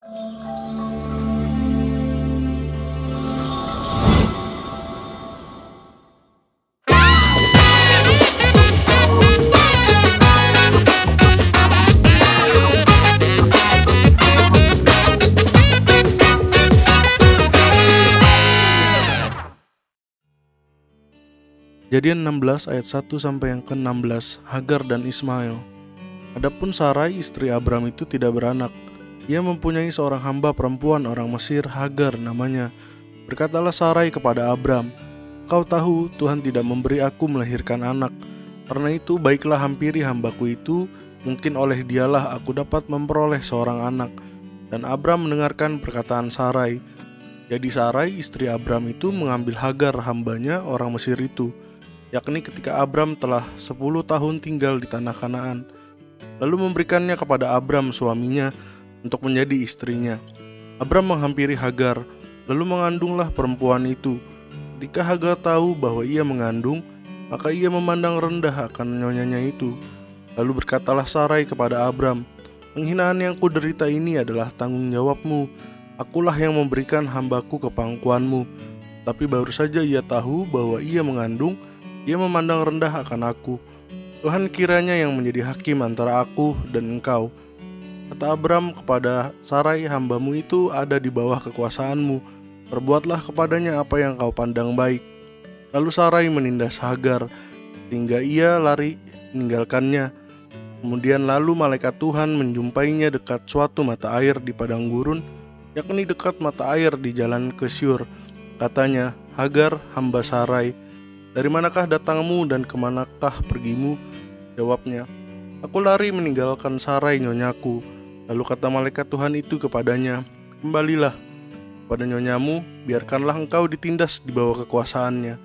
Kejadian 16 ayat 1 sampai yang ke-16, Hagar dan Ismail. Adapun Sarai istri Abram itu tidak beranak. Ia mempunyai seorang hamba perempuan orang Mesir, Hagar namanya. Berkatalah Sarai kepada Abram, "Kau tahu Tuhan tidak memberi aku melahirkan anak. Karena itu baiklah hampiri hambaku itu, mungkin oleh dialah aku dapat memperoleh seorang anak." Dan Abram mendengarkan perkataan Sarai. Jadi Sarai istri Abram itu mengambil Hagar hambanya orang Mesir itu, yakni ketika Abram telah 10 tahun tinggal di tanah Kanaan, lalu memberikannya kepada Abram suaminya untuk menjadi istrinya. Abram menghampiri Hagar, lalu mengandunglah perempuan itu. Ketika Hagar tahu bahwa ia mengandung, maka ia memandang rendah akan nyonyanya itu. Lalu berkatalah Sarai kepada Abram, "Penghinaan yang kuderita ini adalah tanggung jawabmu. Akulah yang memberikan hambaku ke pangkuanmu." Tapi baru saja ia tahu bahwa ia mengandung, ia memandang rendah akan aku. Tuhan kiranya yang menjadi hakim antara aku dan engkau. Kata Abram kepada Sarai, "Hambamu itu ada di bawah kekuasaanmu. Perbuatlah kepadanya apa yang kau pandang baik." Lalu Sarai menindas Hagar, sehingga ia lari meninggalkannya. Kemudian lalu malaikat Tuhan menjumpainya dekat suatu mata air di padang gurun, yakni dekat mata air di jalan ke Syur. Katanya, "Hagar, hamba Sarai, dari manakah datangmu dan kemanakah pergimu?" Jawabnya, "Aku lari meninggalkan Sarai nyonyaku." Lalu kata malaikat Tuhan itu kepadanya, "Kembalilah pada nyonyamu, biarkanlah engkau ditindas di bawah kekuasaannya."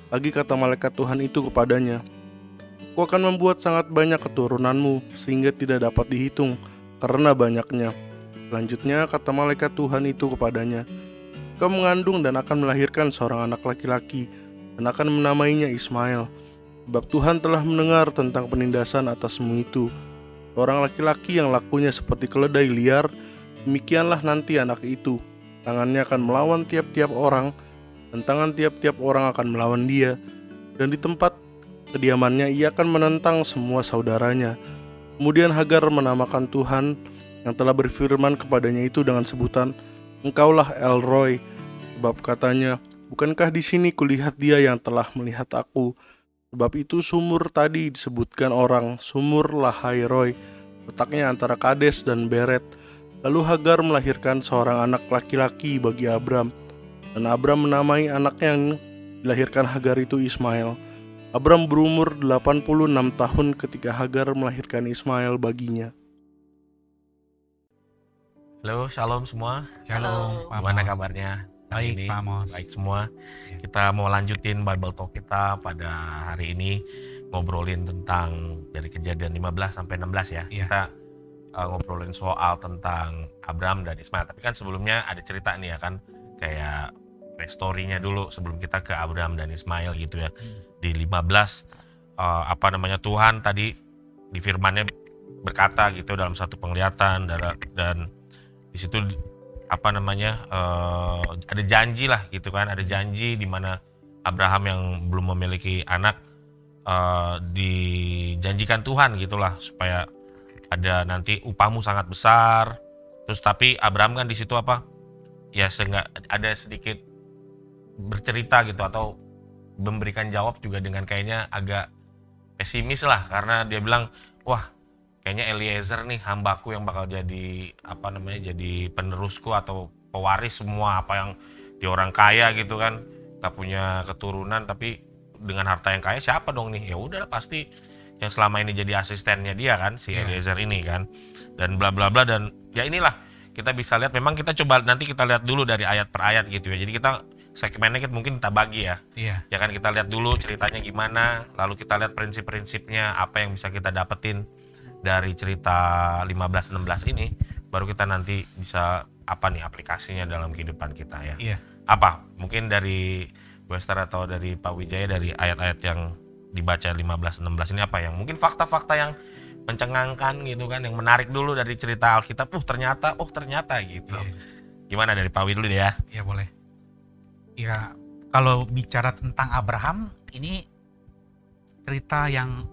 Lagi kata malaikat Tuhan itu kepadanya, "Aku akan membuat sangat banyak keturunanmu, sehingga tidak dapat dihitung karena banyaknya." Selanjutnya kata malaikat Tuhan itu kepadanya, "Kau mengandung dan akan melahirkan seorang anak laki-laki, dan akan menamainya Ismail. Sebab Tuhan telah mendengar tentang penindasan atasmu itu. Seorang laki-laki yang lakunya seperti keledai liar, demikianlah nanti anak itu. Tangannya akan melawan tiap-tiap orang, dan tangan tiap-tiap orang akan melawan dia. Dan di tempat kediamannya ia akan menentang semua saudaranya." Kemudian Hagar menamakan Tuhan yang telah berfirman kepadanya itu dengan sebutan, "Engkaulah El Roi." Sebab katanya, "Bukankah di sini kulihat dia yang telah melihat aku?" Sebab itu sumur tadi disebutkan orang Sumur Lahai Roi, letaknya antara Kades dan Beret. Lalu Hagar melahirkan seorang anak laki-laki bagi Abram, dan Abram menamai anak yang dilahirkan Hagar itu Ismail. Abram berumur 86 tahun ketika Hagar melahirkan Ismail baginya. Halo, shalom semua. Shalom, Pak Gimana Amos. kabarnya? Hari Baik, ini? Pak Amos. Baik semua. Kita mau lanjutin Bible Talk kita pada hari ini, ngobrolin tentang dari Kejadian 15 sampai 16 ya. Iya. Kita ngobrolin soal tentang Abram dan Ismail. Tapi kan sebelumnya ada cerita nih ya kan, kayak backstory-nya dulu sebelum kita ke Abram dan Ismail gitu ya. Di 15 Tuhan tadi di firman-Nya berkata gitu dalam satu penglihatan, dan di situ ada janji lah gitu kan, ada janji di mana Abraham yang belum memiliki anak dijanjikan Tuhan gitulah supaya ada nanti upahmu sangat besar. Terus tapi Abraham kan di situ ada sedikit bercerita gitu atau memberikan jawab juga dengan kayaknya agak pesimis lah, karena dia bilang, "Wah, kayaknya Eliezer nih hambaku yang bakal jadi jadi penerusku atau pewaris semua apa yang dia orang kaya gitu kan, gak punya keturunan tapi dengan harta yang kaya siapa dong nih? Ya udah pasti yang selama ini jadi asistennya dia kan, si Eliezer ini kan." Dan bla bla bla, dan ya inilah kita bisa lihat, memang kita coba nanti kita lihat dulu dari ayat per ayat gitu ya. Jadi kita segmennya mungkin kita bagi ya. Iya. Ya kan, kita lihat dulu ceritanya gimana, lalu kita lihat prinsip-prinsipnya apa yang bisa kita dapetin dari cerita 15-16 ini, baru kita nanti bisa aplikasinya dalam kehidupan kita ya. Iya. Mungkin dari Wester atau dari Pak Wijaya, dari ayat-ayat yang dibaca 15-16 ini apa yang mungkin fakta-fakta yang mencengangkan gitu kan, yang menarik dulu dari cerita Alkitab. Ternyata gitu. Gimana dari Pak Wi dulu deh ya? Ya boleh. Ya kalau bicara tentang Abraham, ini cerita yang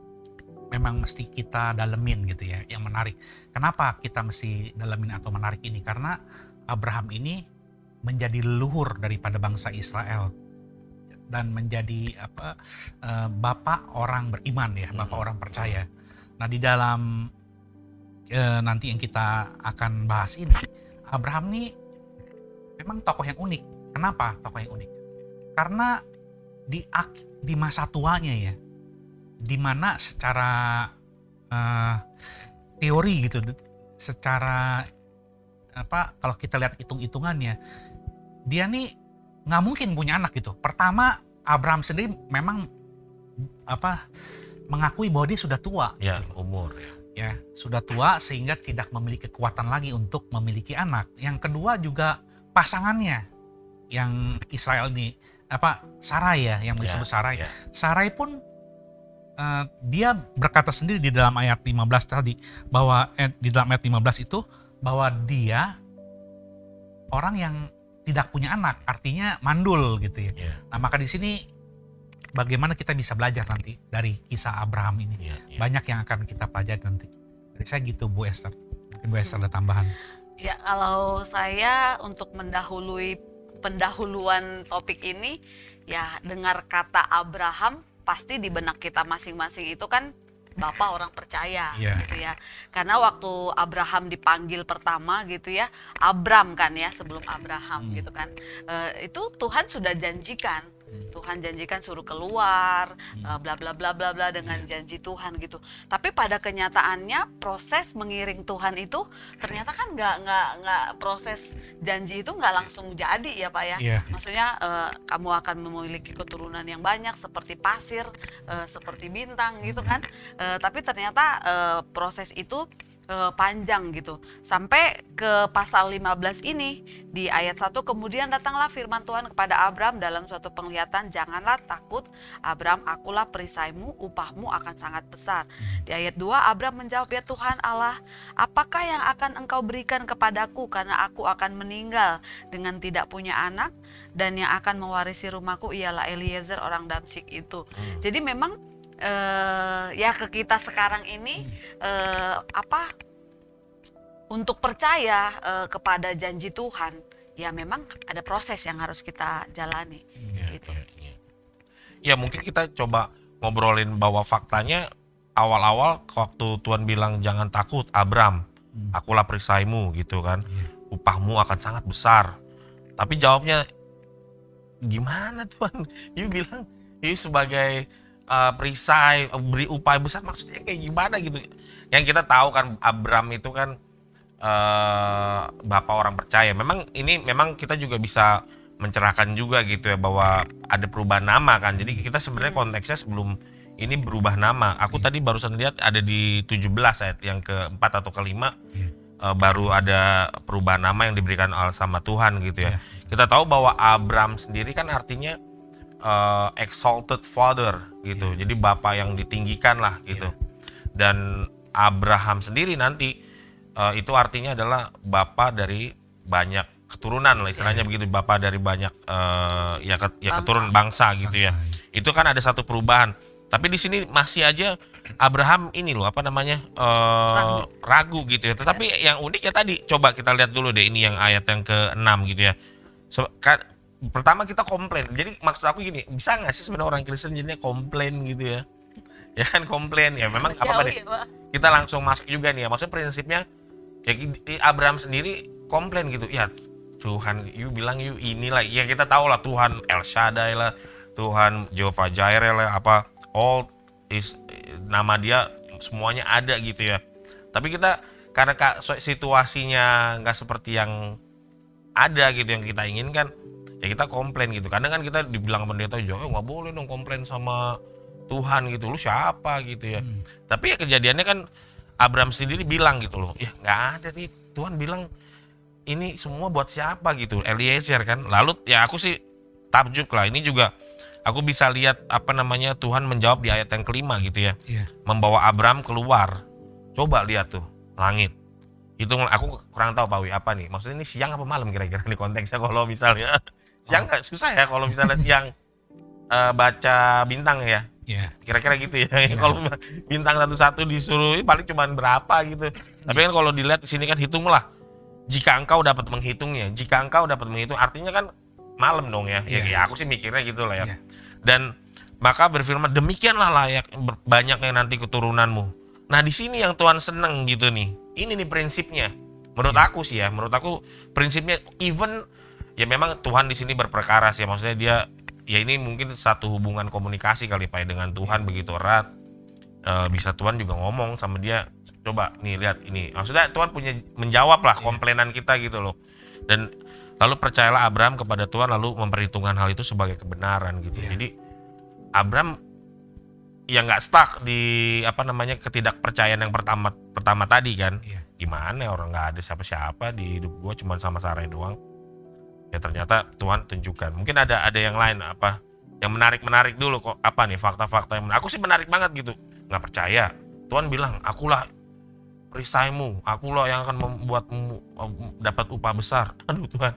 memang mesti kita dalemin gitu ya, yang menarik. Kenapa kita mesti dalemin atau menarik ini? Karena Abraham ini menjadi leluhur daripada bangsa Israel dan menjadi bapak orang beriman ya, bapak orang percaya. Nah di dalam nanti yang kita akan bahas ini, Abraham ini memang tokoh yang unik. Kenapa tokoh yang unik? Karena di masa tuanya ya, di mana secara teori gitu, secara kalau kita lihat hitung-hitungannya, dia nih nggak mungkin punya anak gitu. Pertama, Abraham sendiri memang mengakui bahwa dia sudah tua. Ya, gitu. umur. Ya, sudah tua sehingga tidak memiliki kekuatan lagi untuk memiliki anak. Yang kedua juga pasangannya yang Israel ini, Sarai ya, yang disebut Sarai. Ya. Sarai pun dia berkata sendiri di dalam ayat 15 tadi, bahwa di dalam ayat 15 itu bahwa dia orang yang tidak punya anak, artinya mandul gitu ya. Ya. Nah maka di sini bagaimana kita bisa belajar nanti dari kisah Abraham ini. Ya. Banyak yang akan kita pelajari nanti. Dari saya gitu Bu Esther. Mungkin Bu Esther ada tambahan. Ya kalau saya untuk pendahuluan topik ini, ya dengar kata Abraham pasti di benak kita masing-masing itu kan bapak orang percaya gitu ya. Karena waktu Abraham dipanggil pertama gitu ya, Abram kan ya, sebelum Abraham gitu kan. Itu Tuhan sudah janjikan. Tuhan janjikan suruh keluar, bla bla bla bla bla dengan janji Tuhan gitu. Tapi pada kenyataannya proses mengiring Tuhan itu ternyata kan nggak proses janji itu nggak langsung jadi ya Pak ya. Maksudnya kamu akan memiliki keturunan yang banyak seperti pasir, seperti bintang gitu kan. Tapi ternyata proses itu panjang gitu. Sampai ke pasal 15 ini di ayat 1, kemudian datanglah firman Tuhan kepada Abram dalam suatu penglihatan, janganlah takut Abram, akulah perisaimu, upahmu akan sangat besar. Di ayat 2 Abram menjawab, ya Tuhan Allah, apakah yang akan engkau berikan kepadaku karena aku akan meninggal dengan tidak punya anak, dan yang akan mewarisi rumahku ialah Eliezer orang Damsyik itu. Jadi memang ya ke kita sekarang ini untuk percaya kepada janji Tuhan, ya memang ada proses yang harus kita jalani. Gitu. Ya mungkin kita coba ngobrolin bahwa faktanya awal-awal waktu Tuhan bilang jangan takut Abram, akulah perisaimu gitu kan, upahmu akan sangat besar. Tapi jawabnya gimana Tuhan? You bilang you sebagai perisai beri upah besar, maksudnya kayak gimana gitu. Yang kita tahu kan Abram itu kan bapak orang percaya. Memang kita juga bisa mencerahkan juga gitu ya, bahwa ada perubahan nama kan. Jadi kita sebenarnya konteksnya sebelum ini berubah nama. Aku tadi barusan lihat ada di 17 ayat yang keempat atau kelima, baru ada perubahan nama yang diberikan sama Tuhan gitu ya. Kita tahu bahwa Abram sendiri kan artinya exalted father gitu. Jadi bapak yang ditinggikan lah gitu. Dan Abraham sendiri nanti itu artinya adalah bapak dari banyak keturunan lah istilahnya begitu, bapak dari banyak keturunan bangsa gitu ya. Itu kan ada satu perubahan. Tapi di sini masih aja Abraham ini loh ragu gitu ya. Tetapi yang unik ya tadi, coba kita lihat dulu deh ini yang ayat yang ke-6 gitu ya. Pertama kita komplain. Jadi maksud aku gini, bisa nggak sih sebenarnya orang Kristen jadinya komplain gitu ya? Ya kan komplain ya. Memang apa deh? Kita langsung masuk juga nih ya. Maksudnya prinsipnya ya Abraham sendiri komplain gitu. Ya Tuhan, you bilang you inilah. Ya kita tahu lah Tuhan El Shaddai lah, Tuhan Jehovah Jireh lah, all is nama dia semuanya ada gitu ya. Tapi kita karena situasinya nggak seperti yang ada gitu yang kita inginkan, ya kita komplain gitu. Kadang kan kita dibilang pendeta juga nggak boleh dong komplain sama Tuhan gitu, lu siapa gitu ya. Tapi ya kejadiannya kan Abraham sendiri bilang gitu loh, ya nggak ada nih, Tuhan bilang ini semua buat siapa gitu, Eliezer kan. Lalu ya aku sih takjub lah, ini juga aku bisa lihat Tuhan menjawab di ayat yang kelima gitu ya. Membawa Abraham keluar Coba lihat tuh langit. Itu aku kurang tahu Pak Wi apa nih. Maksudnya ini siang apa malam kira-kira nih konteksnya kalau misalnya siang nggak susah ya kalau misalnya siang baca bintang ya. Yeah. Kira-kira gitu ya. Kalau bintang satu-satu disuruh paling cuma berapa gitu. Tapi kan kalau dilihat di sini kan hitunglah. Jika engkau dapat menghitungnya, jika engkau dapat menghitung, artinya kan malam dong ya. Ya aku sih mikirnya gitu lah ya. Dan maka berfirman demikianlah layak banyaknya nanti keturunanmu. Nah di sini yang Tuhan seneng gitu nih. Ini nih prinsipnya. Menurut aku sih ya, menurut aku prinsipnya even ya memang Tuhan di sini berperkara sih. Maksudnya dia ya ini mungkin satu hubungan komunikasi kali Pak dengan Tuhan begitu erat. Bisa Tuhan juga ngomong sama dia. Coba nih lihat ini. Maksudnya Tuhan punya menjawab lah komplainan kita gitu loh. Dan lalu percayalah Abraham kepada Tuhan lalu memperhitungkan hal itu sebagai kebenaran gitu. Jadi Abraham ya nggak stuck di ketidakpercayaan yang pertama tadi kan. Gimana orang nggak ada siapa-siapa di hidup gue cuma sama Sarai doang. Ya ternyata Tuhan tunjukkan. Mungkin ada yang lain apa yang menarik dulu kok apa nih fakta-fakta yang aku sih menarik banget gitu. Nggak percaya. Tuhan bilang akulah perisaimu, akulah yang akan membuatmu dapat upah besar. Aduh Tuhan,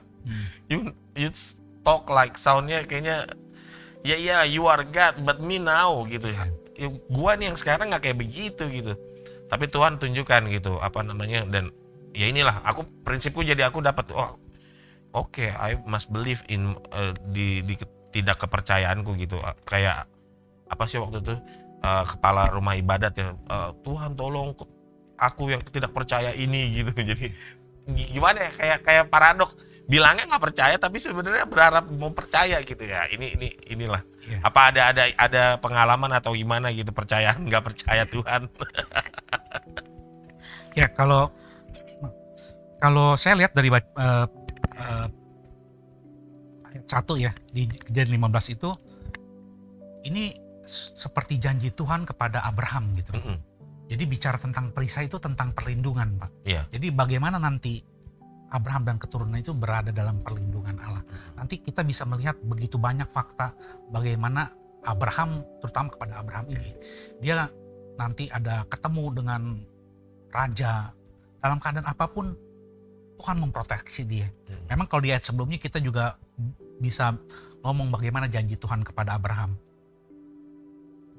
you talk like soundnya kayaknya ya you are God but me now gitu ya. Gua nih yang sekarang nggak kayak begitu gitu. Tapi Tuhan tunjukkan gitu dan ya inilah aku prinsipku jadi aku dapat oke, I must believe in di tidak kepercayaanku gitu. Kayak apa sih waktu itu kepala rumah ibadat ya, Tuhan tolong aku yang tidak percaya ini gitu. Jadi gimana ya kayak paradok, bilangnya nggak percaya tapi sebenarnya berharap mau percaya gitu ya. Inilah apa ada pengalaman atau gimana gitu percaya nggak percaya Tuhan. Ya kalau saya lihat dari ayat 1 ya di Kejadian 15 itu ini seperti janji Tuhan kepada Abraham gitu. Jadi bicara tentang perisai itu tentang perlindungan Pak. Jadi bagaimana nanti Abraham dan keturunan itu berada dalam perlindungan Allah. Nanti kita bisa melihat begitu banyak fakta bagaimana Abraham, terutama kepada Abraham ini. Dia nanti ada ketemu dengan raja, dalam keadaan apapun Tuhan memproteksi dia. Memang kalau di ayat sebelumnya kita juga bisa ngomong bagaimana janji Tuhan kepada Abraham.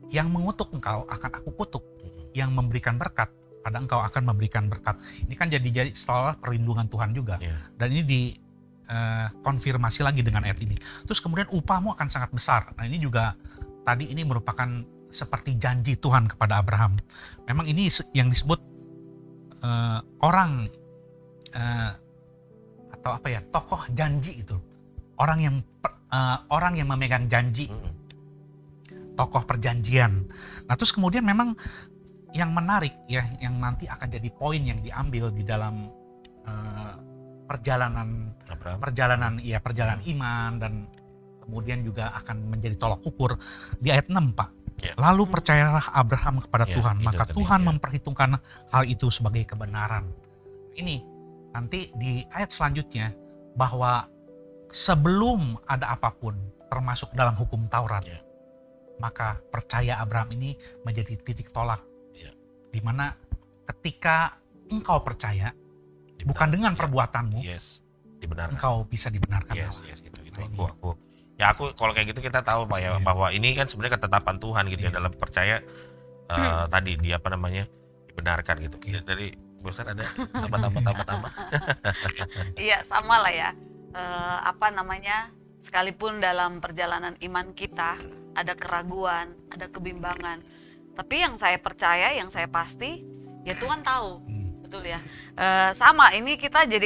Yang mengutuk engkau akan aku kutuk. Yang memberikan berkat pada engkau akan memberikan berkat. Ini kan jadi setelah perlindungan Tuhan juga. Dan ini dikonfirmasi lagi dengan ayat ini. Terus kemudian upahmu akan sangat besar. Nah ini juga tadi ini merupakan seperti janji Tuhan kepada Abraham. Memang ini yang disebut orang atau apa ya, tokoh janji itu. Orang yang memegang janji. Tokoh perjanjian. Nah terus kemudian memang yang menarik ya, yang nanti akan jadi poin yang diambil di dalam perjalanan iman dan kemudian juga akan menjadi tolak ukur di ayat 6 Pak. Lalu percayalah Abraham kepada Tuhan, maka Tuhan memperhitungkan hal itu sebagai kebenaran. Ini nanti di ayat selanjutnya bahwa sebelum ada apapun termasuk dalam hukum Taurat, maka percaya Abraham ini menjadi titik tolak. Di mana ketika engkau percaya, bukan dengan perbuatanmu, engkau bisa dibenarkan Allah. Aku kalau kayak gitu kita tahu Pak ya, bahwa ini kan sebenarnya ketetapan Tuhan gitu ya dalam percaya tadi dia dibenarkan gitu. Dari bosan ada tambah. Iya sama lah ya. Sekalipun dalam perjalanan iman kita ada keraguan, ada kebimbangan. Tapi yang saya percaya, yang saya pasti, ya Tuhan tahu, betul ya. Sama, ini kita jadi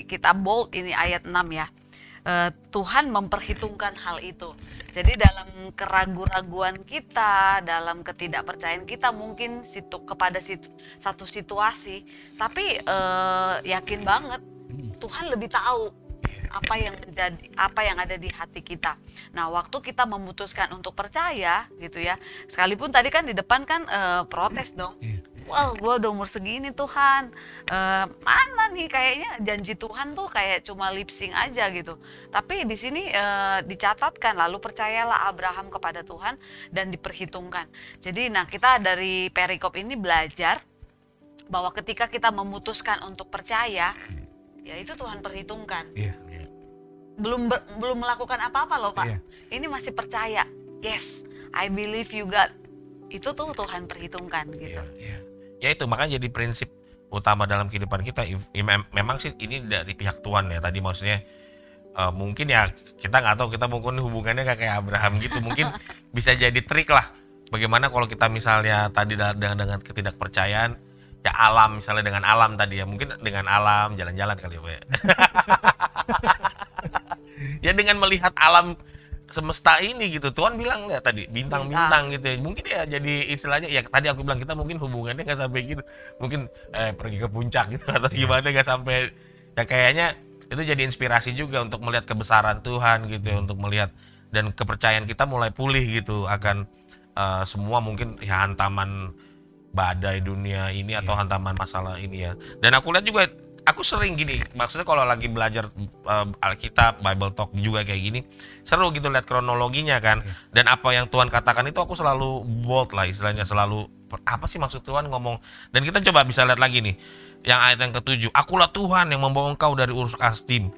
kita bold ini ayat 6 ya. Tuhan memperhitungkan hal itu. Jadi dalam keraguan-raguan kita, dalam ketidakpercayaan kita mungkin kepada satu situasi, tapi yakin banget Tuhan lebih tahu apa yang ada di hati kita. Nah, waktu kita memutuskan untuk percaya gitu ya, sekalipun tadi kan di depan kan protes dong. Wah, gue udah umur segini Tuhan, mana nih kayaknya janji Tuhan tuh kayak cuma lip sync aja gitu. Tapi di sini dicatatkan, lalu percayalah Abraham kepada Tuhan dan diperhitungkan. Jadi, nah kita dari perikop ini belajar bahwa ketika kita memutuskan untuk percaya, ya itu Tuhan perhitungkan. Belum melakukan apa-apa loh Pak. Ini masih percaya. Yes, I believe you God. Itu tuh Tuhan perhitungkan gitu. Ya itu makanya jadi prinsip utama dalam kehidupan kita. Memang sih ini dari pihak Tuhan ya. Tadi maksudnya mungkin ya kita nggak tahu, kita mungkin hubungannya kayak Abraham gitu. Mungkin bisa jadi trik lah. Bagaimana kalau kita misalnya tadi dengan ketidakpercayaan, ya alam misalnya dengan alam tadi ya. Mungkin dengan alam jalan-jalan kali ya. Ya dengan melihat alam semesta ini gitu, Tuhan bilang ya tadi bintang-bintang gitu ya. Mungkin ya jadi istilahnya ya tadi aku bilang kita mungkin hubungannya nggak sampai gitu, mungkin pergi ke puncak gitu atau gimana, nggak sampai. Ya kayaknya itu jadi inspirasi juga untuk melihat kebesaran Tuhan gitu ya, untuk melihat dan kepercayaan kita mulai pulih gitu akan semua mungkin ya hantaman badai dunia ini atau hantaman masalah ini ya. Dan aku lihat juga, aku sering gini, maksudnya kalau lagi belajar Alkitab, Bible Talk juga kayak gini, seru gitu lihat kronologinya kan. Dan apa yang Tuhan katakan itu aku selalu bold lah istilahnya, selalu apa sih maksud Tuhan ngomong. Dan kita coba bisa lihat lagi nih, yang ayat yang ke-7, akulah Tuhan yang membawa engkau dari Ur Kasdim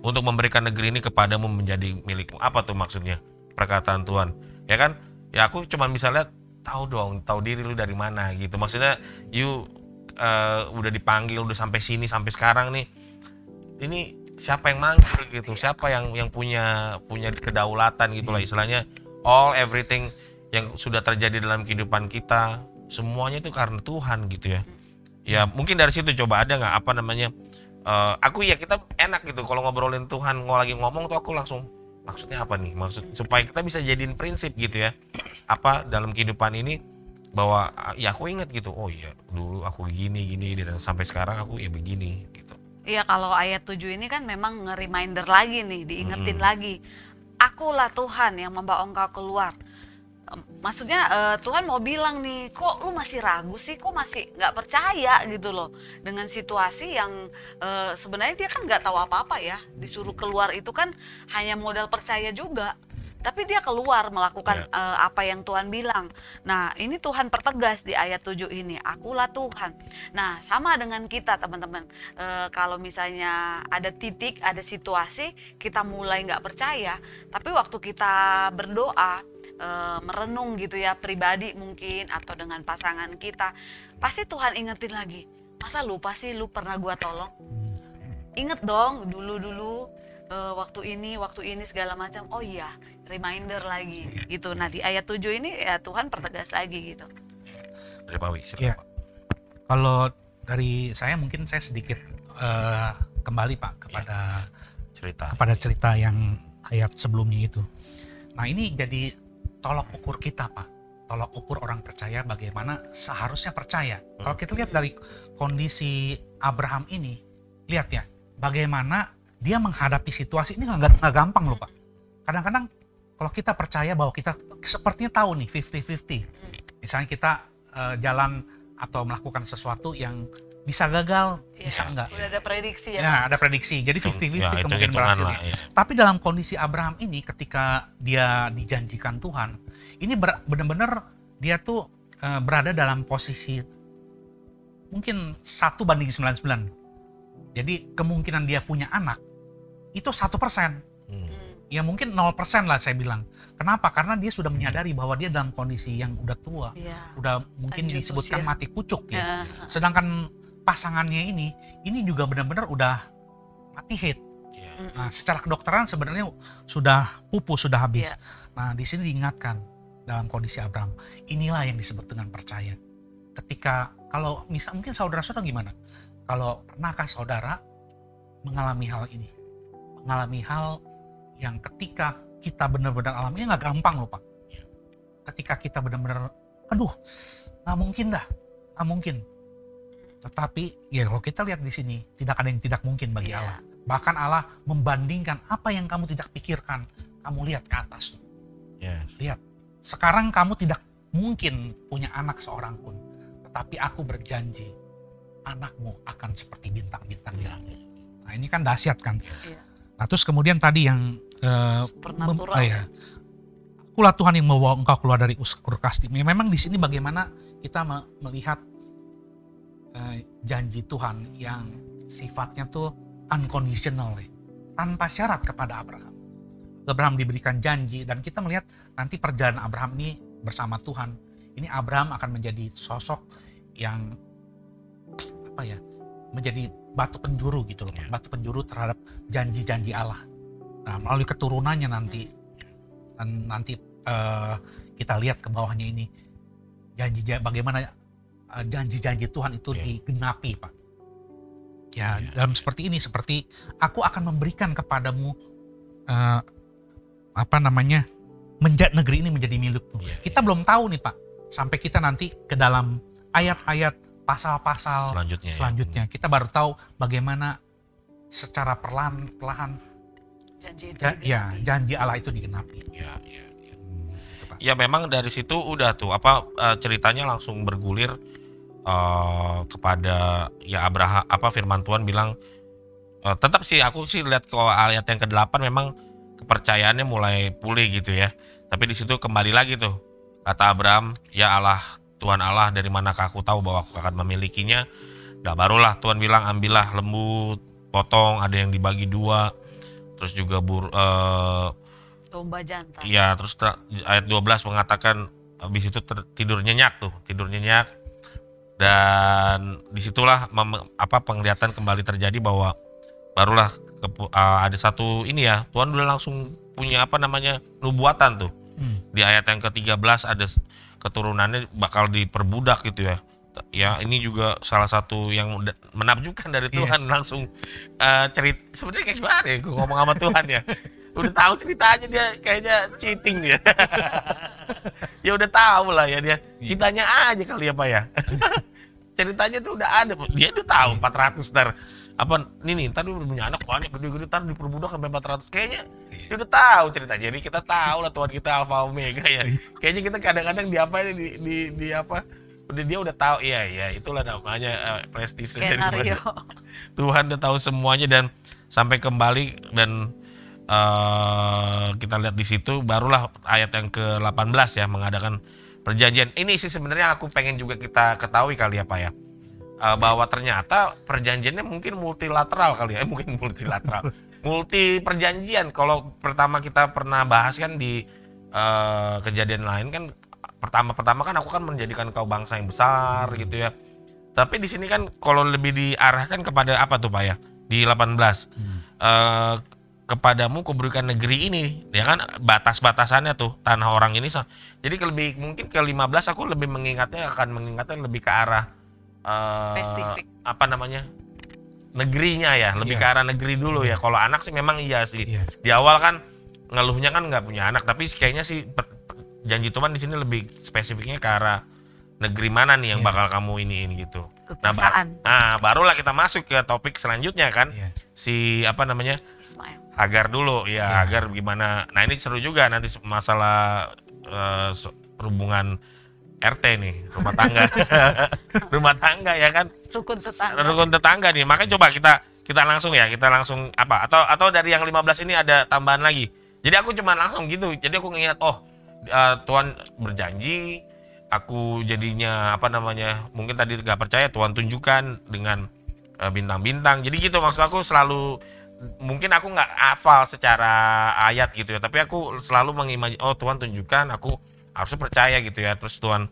untuk memberikan negeri ini kepadamu menjadi milikmu. Apa tuh maksudnya perkataan Tuhan? Ya kan? Ya aku cuma bisa lihat, tahu diri lu dari mana gitu. Maksudnya udah dipanggil, udah sampai sini, sampai sekarang nih, ini siapa yang manggil gitu, siapa yang punya kedaulatan gitu lah istilahnya. Everything yang sudah terjadi dalam kehidupan kita semuanya itu karena Tuhan gitu ya. Ya mungkin dari situ coba ada nggak apa namanya, aku ya kita enak gitu kalau ngobrolin Tuhan, lagi ngomong tuh aku langsung maksudnya apa nih, maksud supaya kita bisa jadiin prinsip gitu ya, apa dalam kehidupan ini, bahwa ya aku ingat gitu, oh iya dulu aku gini dan sampai sekarang aku ya begini gitu. Iya, kalau ayat 7 ini kan memang nge-reminder lagi nih, diingetin lagi. Akulah Tuhan yang membawa engkau keluar. Maksudnya Tuhan mau bilang nih, kok lu masih ragu sih, kok masih nggak percaya gitu loh dengan situasi yang sebenarnya dia kan nggak tahu apa-apa ya, disuruh keluar itu kan hanya modal percaya juga. Tapi dia keluar melakukan apa yang Tuhan bilang. Nah ini Tuhan pertegas di ayat 7 ini, akulah Tuhan. Nah sama dengan kita teman-teman, kalau misalnya ada titik, ada situasi kita mulai nggak percaya, tapi waktu kita berdoa, merenung gitu ya, pribadi mungkin atau dengan pasangan kita, pasti Tuhan ingetin lagi, masa lupa sih lu pernah gua tolong? Inget dong dulu waktu ini segala macam. Oh iya, reminder lagi gitu. Nah di ayat 7 ini ya Tuhan pertegas lagi gitu. Dari Pak Wi, ya. Kalau dari saya mungkin saya sedikit kembali Pak kepada cerita yang ayat sebelumnya itu. Nah ini jadi tolok ukur kita Pak, tolok ukur orang percaya bagaimana seharusnya percaya. Kalau kita lihat dari kondisi Abraham ini, lihat ya bagaimana dia menghadapi situasi ini nggak gampang loh Pak. Kadang-kadang kalau kita percaya bahwa kita sepertinya tahu nih 50-50. Misalnya kita jalan atau melakukan sesuatu yang bisa gagal, bisa enggak. Udah ada prediksi ya. Ya, ada prediksi. Jadi 50-50 kemungkinan berhasilnya. Tapi dalam kondisi Abraham ini ketika dia dijanjikan Tuhan, ini benar-benar dia tuh berada dalam posisi mungkin 1:99. Jadi kemungkinan dia punya anak itu 1%. Ya mungkin 0% lah saya bilang. Kenapa? Karena dia sudah menyadari bahwa dia dalam kondisi yang udah tua, udah mungkin disebutkan mati kucuk ya. Sedangkan pasangannya ini juga benar-benar udah mati hit. Nah, secara kedokteran sebenarnya sudah pupus, sudah habis. Nah, di sini diingatkan dalam kondisi Abraham, inilah yang disebut dengan percaya. Ketika kalau mungkin saudara-saudara gimana? Kalau pernahkah saudara mengalami hal ini? Mengalami hal yang ketika kita benar-benar alami, nggak gampang loh Pak. Ketika kita benar-benar, aduh, nggak mungkin. Tetapi ya kalau kita lihat di sini, tidak ada yang tidak mungkin bagi Allah. Bahkan Allah membandingkan apa yang kamu tidak pikirkan, kamu lihat ke atas. Lihat, sekarang kamu tidak mungkin punya anak seorang pun, tetapi aku berjanji, anakmu akan seperti bintang-bintang di langit. Nah ini kan dahsyat kan. Nah terus kemudian tadi yang akulah Tuhan yang membawa engkau keluar dari Ur Kasdim. Memang di sini bagaimana kita melihat janji Tuhan yang sifatnya tuh unconditional, tanpa syarat kepada Abraham. Abraham diberikan janji, dan kita melihat nanti perjalanan Abraham ini bersama Tuhan. Ini Abraham akan menjadi sosok yang menjadi batu penjuru gitu loh, batu penjuru terhadap janji-janji Allah. Nah, melalui keturunannya nanti, dan nanti kita lihat ke bawahnya ini bagaimana janji-janji Tuhan itu digenapi, Pak. Ya, dalam seperti ini, seperti aku akan memberikan kepadamu negeri ini menjadi milikmu. Kita belum tahu nih, Pak, sampai kita nanti ke dalam ayat-ayat pasal-pasal selanjutnya. Kita baru tahu bagaimana secara perlahan janji Allah itu digenapi. Ya memang dari situ udah tuh ceritanya langsung bergulir kepada Abraham, firman Tuhan bilang tetap sih aku lihat ke ayat yang ke-8 memang kepercayaannya mulai pulih gitu ya. Tapi di situ kembali lagi tuh kata Abraham, ya Allah, Tuhan Allah, dari manakah aku tahu bahwa aku akan memilikinya. Nah barulah Tuhan bilang, ambillah lembu, potong, ada yang dibagi 2. Terus juga domba jantan. Iya, terus ayat 12 mengatakan habis itu tidur nyenyak. Dan disitulah penglihatan kembali terjadi bahwa barulah ada satu Tuhan udah langsung punya nubuatan tuh. Di ayat yang ke-13 ada keturunannya bakal diperbudak gitu ya. Ya ini juga salah satu yang menakjubkan dari Tuhan. Langsung cerita sebenarnya kayak gimana ya gue ngomong sama Tuhan ya. Udah tahu ceritanya, dia kayaknya cheating dia. Ya udah tahu lah ya dia. Kitanya aja kali Pak ya. Ceritanya tuh udah ada. Dia udah tahu 400 ntar ntar dia punya anak banyak gede-gede, ntar diperbudak sampai 400. Kayaknya dia udah tahu ceritanya. Jadi kita tahu lah Tuhan kita Alfa Omega ya. Kayaknya kita kadang-kadang dia udah tahu. Iya itulah namanya prestise dari Tuhan udah tahu semuanya. Dan sampai kembali dan kita lihat di situ barulah ayat yang ke-18 ya, mengadakan perjanjian. Ini sih sebenarnya aku pengen juga kita ketahui kali ya Pak ya, bahwa ternyata perjanjiannya mungkin multilateral kali ya, multi perjanjian. Kalau pertama kita pernah bahas kan di kejadian lain kan, pertama kan aku kan menjadikan kau bangsa yang besar gitu ya. Tapi di sini kan kalau lebih diarahkan kepada apa tuh Pak ya, di 18 kepadamu kuberikan negeri ini, ya kan, batas-batasannya tuh tanah orang ini. Jadi mungkin ke 15 aku lebih mengingatnya lebih ke arah spesifik. Negerinya ya, lebih ke arah negeri dulu ya. Kalau anak sih memang iya sih. Di awal kan ngeluhnya kan nggak punya anak, tapi kayaknya sih janji Tuhan di sini lebih spesifiknya ke arah negeri mana nih yang bakal kamu iniin gitu. Nah, barulah kita masuk ke topik selanjutnya kan. Si Ismail. Hagar dulu ya. Hagar gimana. Nah ini seru juga nanti masalah hubungan RT nih, rumah tangga. Rumah tangga ya kan. Rukun tetangga nih. Makanya coba kita langsung atau dari yang 15 ini ada tambahan lagi. Jadi aku cuma langsung gitu. Jadi aku ngingat Tuhan berjanji, aku jadinya mungkin tadi gak percaya, Tuhan tunjukkan dengan bintang-bintang. Jadi gitu, maksud aku selalu, mungkin aku nggak hafal secara ayat gitu ya, tapi aku selalu mengimajinasi, Tuhan tunjukkan, aku harusnya percaya gitu ya. Terus Tuhan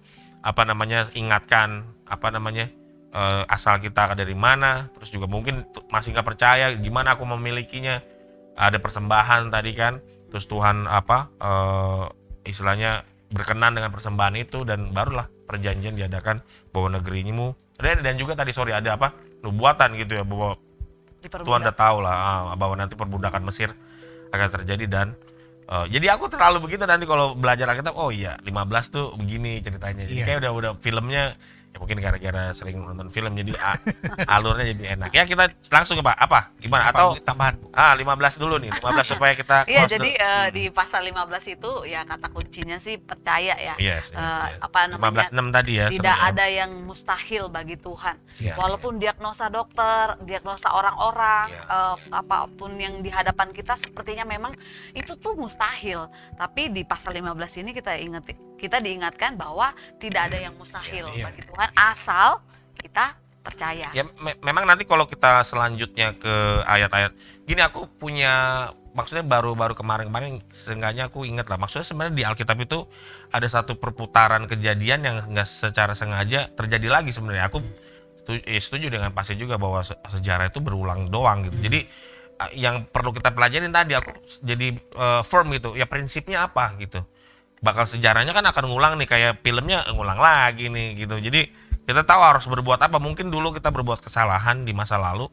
ingatkan asal kita dari mana. Terus juga mungkin masih nggak percaya, gimana aku memilikinya. Ada persembahan tadi kan. Terus Tuhan istilahnya berkenan dengan persembahan itu, dan barulah perjanjian diadakan bahwa negerimu. Dan juga tadi ada nubuatan gitu ya, bahwa Tuhan udah tahu lah bahwa nanti perbudakan Mesir akan terjadi. Dan jadi aku terlalu begitu nanti kalau belajar Alkitab, 15 tuh begini ceritanya. Jadi kayak udah filmnya ya, mungkin gara-gara sering nonton film jadi alurnya jadi enak. Ya kita langsung ke Pak, gimana? Atau tambahan 15 dulu nih, 15 supaya kita Iya, jadi di pasal 15 itu ya kata kuncinya sih percaya ya. Yes. 15:6 tadi ya. Tidak ada yang mustahil bagi Tuhan. Walaupun diagnosa dokter, diagnosa orang-orang, apapun yang di hadapan kita sepertinya memang itu tuh mustahil. Tapi di pasal 15 ini kita diingatkan bahwa tidak ada yang mustahil bagi Tuhan, asal kita percaya. Ya memang nanti kalau kita selanjutnya ke ayat-ayat gini, aku punya maksudnya baru kemarin seenggaknya aku ingat lah, maksudnya sebenarnya di Alkitab itu ada satu perputaran kejadian yang nggak secara sengaja terjadi lagi sebenarnya. Aku setuju dengan pasti juga bahwa sejarah itu berulang doang gitu. Jadi yang perlu kita pelajarin tadi aku jadi firm gitu ya, prinsipnya apa gitu, bakal sejarahnya kan akan ngulang nih, kayak filmnya ngulang lagi nih gitu. Jadi kita tahu harus berbuat apa. Mungkin dulu kita berbuat kesalahan di masa lalu,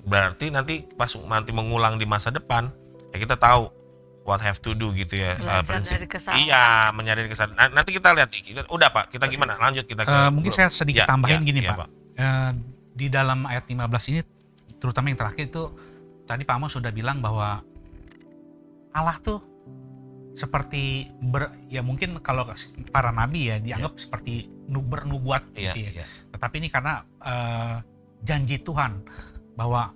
berarti nanti pas nanti mengulang di masa depan ya kita tahu what have to do gitu ya. Belajar dari kesalahan. Iya, menyadari kesalahan. Nanti kita lihat. Udah Pak, kita gimana? Lanjut kita ke mungkin saya sedikit tambahin gini ya, Pak. Di dalam ayat 15 ini, terutama yang terakhir itu, tadi Pak Amos sudah bilang bahwa Allah tuh seperti ya mungkin kalau para nabi ya dianggap seperti bernubuat gitu ya. Tetapi ini karena janji Tuhan bahwa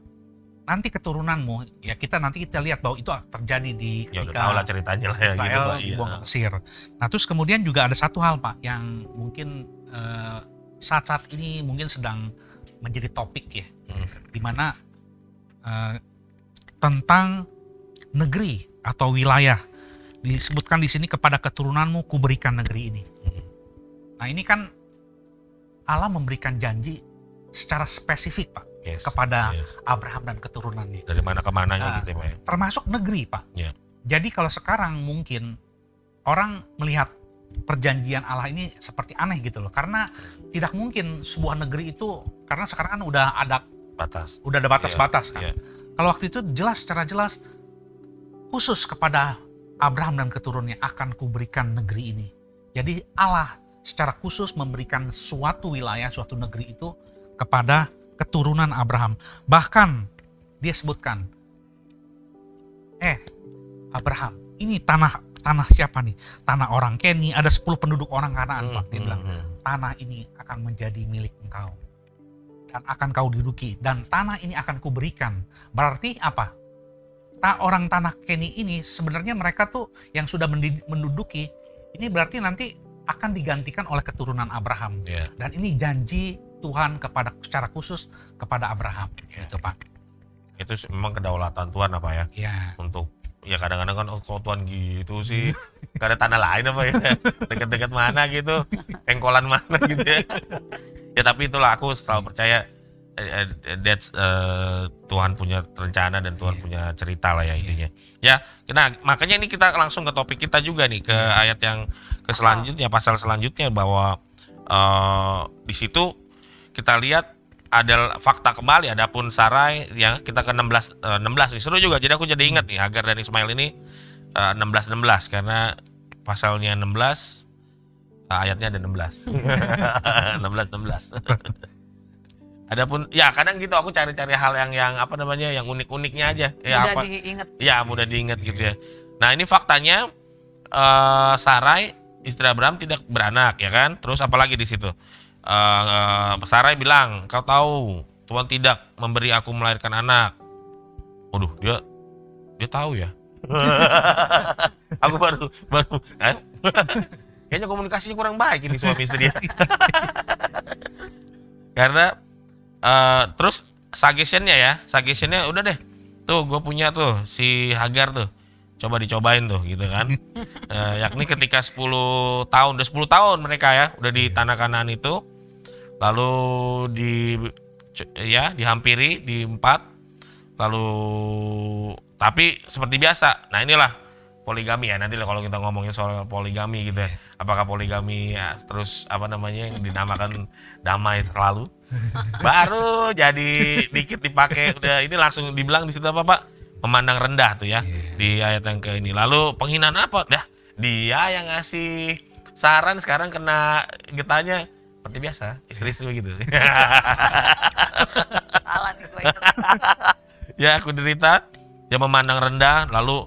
nanti keturunanmu ya, nanti kita lihat bahwa itu terjadi di ketika tahu lah ceritanya lah ya, Israel gitu, dibuang ke Mesir. Nah terus kemudian juga ada satu hal Pak yang mungkin saat-saat ini mungkin sedang menjadi topik ya, dimana tentang negeri atau wilayah. Disebutkan di sini, kepada keturunanmu kuberikan negeri ini. Nah ini kan Allah memberikan janji secara spesifik Pak, kepada Abraham dan keturunannya. Dari mana ke mananya gitu ya Pak. Termasuk negeri Pak. Jadi kalau sekarang mungkin orang melihat perjanjian Allah ini seperti aneh gitu loh. Karena tidak mungkin sebuah negeri itu, karena sekarang kan udah ada batas-batas kan. Kalau waktu itu secara jelas khusus kepada Abraham dan keturunannya akan kuberikan negeri ini. Jadi Allah secara khusus memberikan suatu wilayah, suatu negeri itu kepada keturunan Abraham. Bahkan dia sebutkan, Abraham, ini tanah siapa nih? Tanah orang Keni, ada 10 penduduk orang Kanaan Pak. Dia bilang, tanah ini akan menjadi milik engkau dan akan kau duduki, dan tanah ini akan kuberikan. Berarti apa? Orang tanah Keni ini sebenarnya mereka tuh yang sudah menduduki, ini berarti nanti akan digantikan oleh keturunan Abraham. Dan ini janji Tuhan secara khusus kepada Abraham. Gitu Pak. Itu memang kedaulatan Tuhan apa ya? Untuk ya kadang-kadang kan kok Tuhan gitu sih, gak ada tanah lain apa ya, dekat-dekat mana gitu, pengkolan mana gitu ya. Ya tapi itulah, aku selalu percaya Tuhan punya rencana dan Tuhan punya cerita lah ya intinya. Ya, nah makanya ini kita langsung ke topik kita juga nih, ke ayat yang selanjutnya, pasal selanjutnya, bahwa di situ kita lihat ada fakta kembali, adapun Sarai ya, kita ke 16 nih, seru juga. Jadi aku jadi ingat nih Hagar dan Ismail ini 16 karena pasalnya 16, ayatnya ada 16. 16. Adapun ya kadang gitu aku cari-cari hal yang apa namanya, yang unik-uniknya aja. Mudah diingat gitu ya. Nah, ini faktanya Sarai istri Abraham tidak beranak ya kan. Terus apalagi di situ? Sarai bilang, "Kau tahu Tuhan tidak memberi aku melahirkan anak." Waduh, dia tahu ya. Aku baru kayaknya komunikasinya kurang baik ini suami istri dia. Karena terus suggestionnya udah deh, tuh gue punya tuh si Hagar tuh, coba dicobain tuh gitu kan. Yakni ketika 10 tahun, udah 10 tahun mereka ya udah di tanah Kanaan itu, lalu dihampiri di 4, lalu tapi seperti biasa. Nah inilah poligami ya, nanti kalau kita ngomongin soal poligami gitu ya, apakah poligami ya, terus apa namanya yang dinamakan damai selalu, baru jadi dikit dipakai udah ini langsung dibilang di situ apa Pak, memandang rendah tuh ya di ayat yang ke ini. Lalu penghinaan apa? Dah dia yang ngasih saran, sekarang kena getahnya seperti biasa istri-istri gitu. Salah nih gue. Ya aku derita, dia memandang rendah, lalu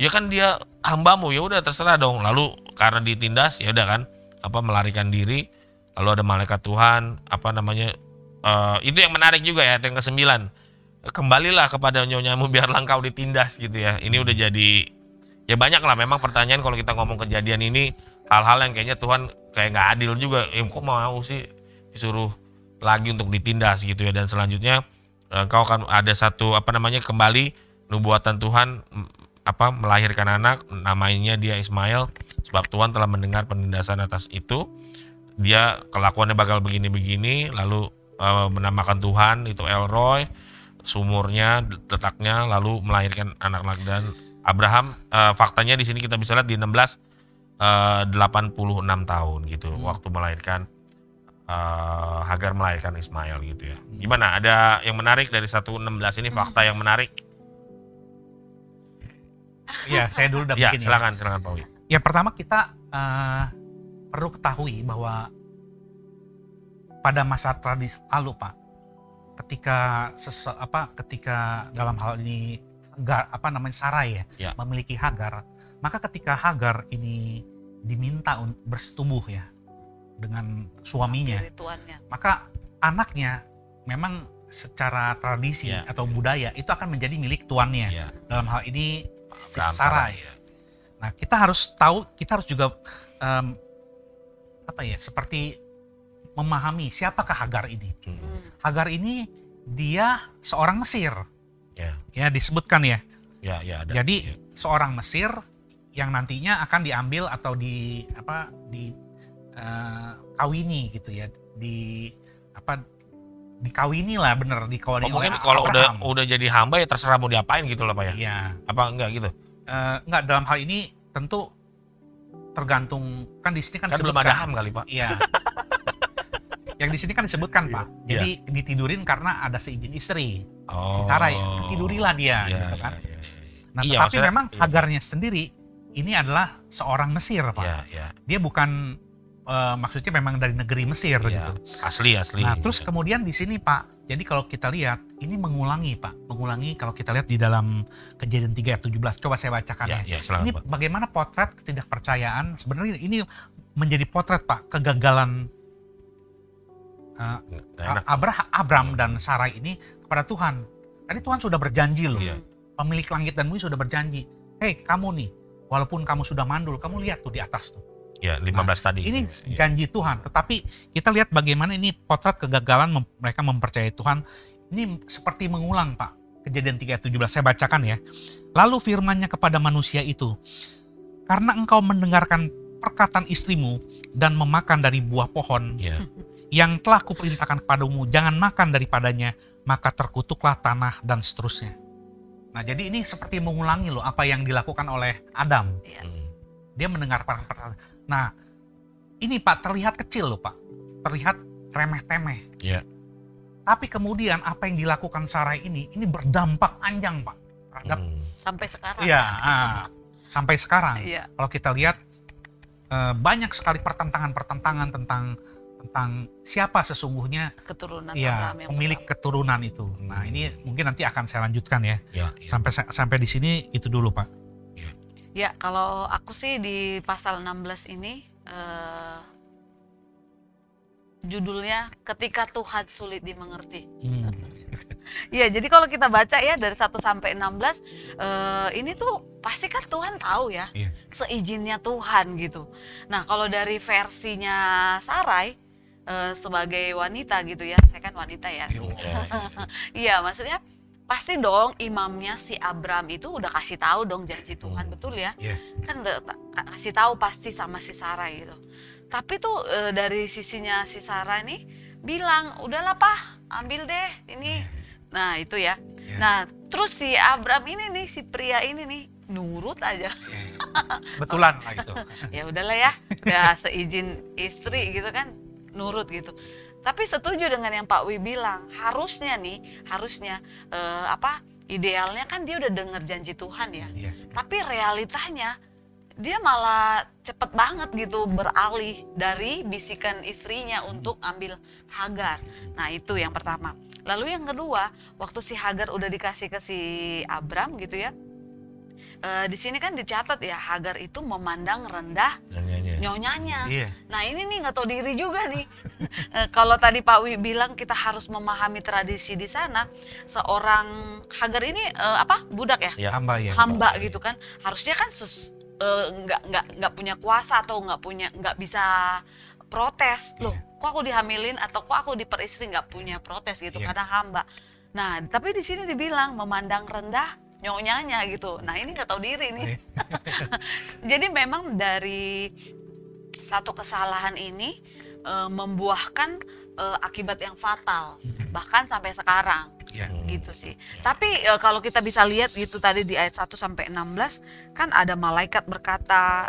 ya kan dia hambamu, ya udah terserah dong. Lalu karena ditindas ya udah kan, melarikan diri. Lalu ada malaikat Tuhan, itu yang menarik juga ya, yang ke-9. Kembalilah kepada nyonyamu biarlah engkau ditindas gitu ya. Ini udah jadi ya banyak lah memang pertanyaan kalau kita ngomong kejadian ini, hal-hal yang kayaknya Tuhan kayak nggak adil juga. Kok mau sih disuruh lagi untuk ditindas gitu ya. Dan selanjutnya engkau akan ada satu kembali nubuatan Tuhan melahirkan anak, namanya dia Ismail, sebab Tuhan telah mendengar penindasan atas itu. Dia kelakuannya bakal begini-begini, lalu menamakan Tuhan itu El Roy, sumurnya, letaknya, lalu melahirkan anak-anak. Dan Abraham faktanya di sini kita bisa lihat di 1686 tahun gitu waktu melahirkan Hagar melahirkan Ismail gitu ya. Gimana? Ada yang menarik dari 1:16 ini, fakta yang menarik? Ya, saya dulu udah ya, bikin silakan Pak Wi. Ya, pertama kita perlu ketahui bahwa pada masa tradisi lalu, Pak, ketika dalam hal ini Sarai ya, memiliki Hagar, maka ketika Hagar ini diminta untuk bersetubuh ya dengan suaminya, maka anaknya memang secara tradisi atau budaya itu akan menjadi milik tuannya. Dalam hal ini si Sarai. Nah, kita harus tahu, kita harus juga seperti memahami siapakah Hagar ini. Hagar ini dia seorang Mesir. Ya, disebutkan ya. Ada. Jadi seorang Mesir yang nantinya akan diambil atau kawini gitu ya, dikawini lah, bener, dikawini. Mungkin kalau udah jadi hamba ya terserah mau diapain gitu lah Pak ya. Iya. Apa enggak gitu? Enggak, dalam hal ini tentu tergantung, kan di sini kan belum ada ham kali Pak. Iya. Yang di sini kan disebutkan Pak. Jadi ditidurin karena ada seizin istri. Si Sarai, tidurilah dia gitu kan. Nah, tapi memang Hagarnya sendiri ini adalah seorang Mesir Pak. Dia bukan maksudnya memang dari negeri Mesir gitu. Asli. Nah, terus kemudian di sini Pak, jadi kalau kita lihat ini mengulangi kalau kita lihat di dalam Kejadian 3 ayat 17. Coba saya bacakan ya. Ini bagaimana potret ketidakpercayaan, sebenarnya ini menjadi potret Pak, kegagalan Abram dan Sarai ini kepada Tuhan. Tadi Tuhan sudah berjanji loh. Pemilik langit dan bumi sudah berjanji. Hei, kamu nih, walaupun kamu sudah mandul, kamu lihat tuh di atas tuh. Ya, 15 tadi. Ini janji Tuhan, tetapi kita lihat bagaimana ini potret kegagalan mereka mempercayai Tuhan. Ini seperti mengulang Pak. Kejadian 3 ayat 17, saya bacakan ya. Lalu firman-Nya kepada manusia itu, karena engkau mendengarkan perkataan istrimu dan memakan dari buah pohon yang telah kuperintahkan kepadamu, jangan makan daripadanya, maka terkutuklah tanah, dan seterusnya. Nah, jadi ini seperti mengulangi loh apa yang dilakukan oleh Adam. Dia mendengar perkataan. Nah, ini Pak terlihat kecil loh Pak, terlihat remeh-temeh. Tapi kemudian apa yang dilakukan Sarai ini berdampak panjang Pak terhadap sampai sekarang. Iya, sampai sekarang. Kalau kita lihat banyak sekali pertentangan tentang siapa sesungguhnya keturunan Abraham yang pemilik keturunan itu. Nah, ini mungkin nanti akan saya lanjutkan ya. Sampai di sini itu dulu Pak. Ya, kalau aku sih di pasal 16 ini judulnya Ketika Tuhan Sulit Dimengerti. Ya, jadi kalau kita baca ya dari 1 sampai 16 ini tuh pasti kan Tuhan tahu ya, seizinnya Tuhan gitu. Nah, kalau dari versinya Sarai sebagai wanita gitu ya, saya kan wanita ya. Iya, maksudnya pasti dong imamnya si Abram itu udah kasih tahu dong janji Tuhan, betul ya? Kan udah kasih tahu pasti sama si Sarai gitu. Tapi tuh dari sisinya si Sarai nih bilang, udahlah Pak, ambil deh ini. Nah, itu ya. Nah, terus si Abram ini nih, si pria ini nih nurut aja. Betulan lah gitu. Ya udahlah ya, udah seizin istri gitu kan, nurut gitu. Tapi setuju dengan yang Pak Wi bilang, harusnya idealnya kan dia udah dengar janji Tuhan ya. Tapi realitanya dia malah cepet banget gitu beralih dari bisikan istrinya untuk ambil Hagar. Nah, itu yang pertama. Lalu yang kedua, waktu si Hagar udah dikasih ke si Abram gitu ya, di sini kan dicatat ya, Hagar itu memandang rendah nyonyanya. Nah, ini nih nggak tahu diri juga nih. Kalau tadi Pak Wi bilang kita harus memahami tradisi di sana, seorang Hagar ini budak ya? Hamba gitu kan. Harusnya kan nggak punya kuasa atau nggak bisa protes, loh kok aku dihamilin atau kok aku diperistri, nggak punya protes gitu karena hamba. Nah tapi di sini dibilang memandang rendah nyonyanya gitu. Nah ini nggak tahu diri nih. Jadi memang dari satu kesalahan ini membuahkan akibat yang fatal bahkan sampai sekarang. Gitu sih. Tapi kalau kita bisa lihat gitu tadi di ayat 1 sampai 16 kan ada malaikat berkata,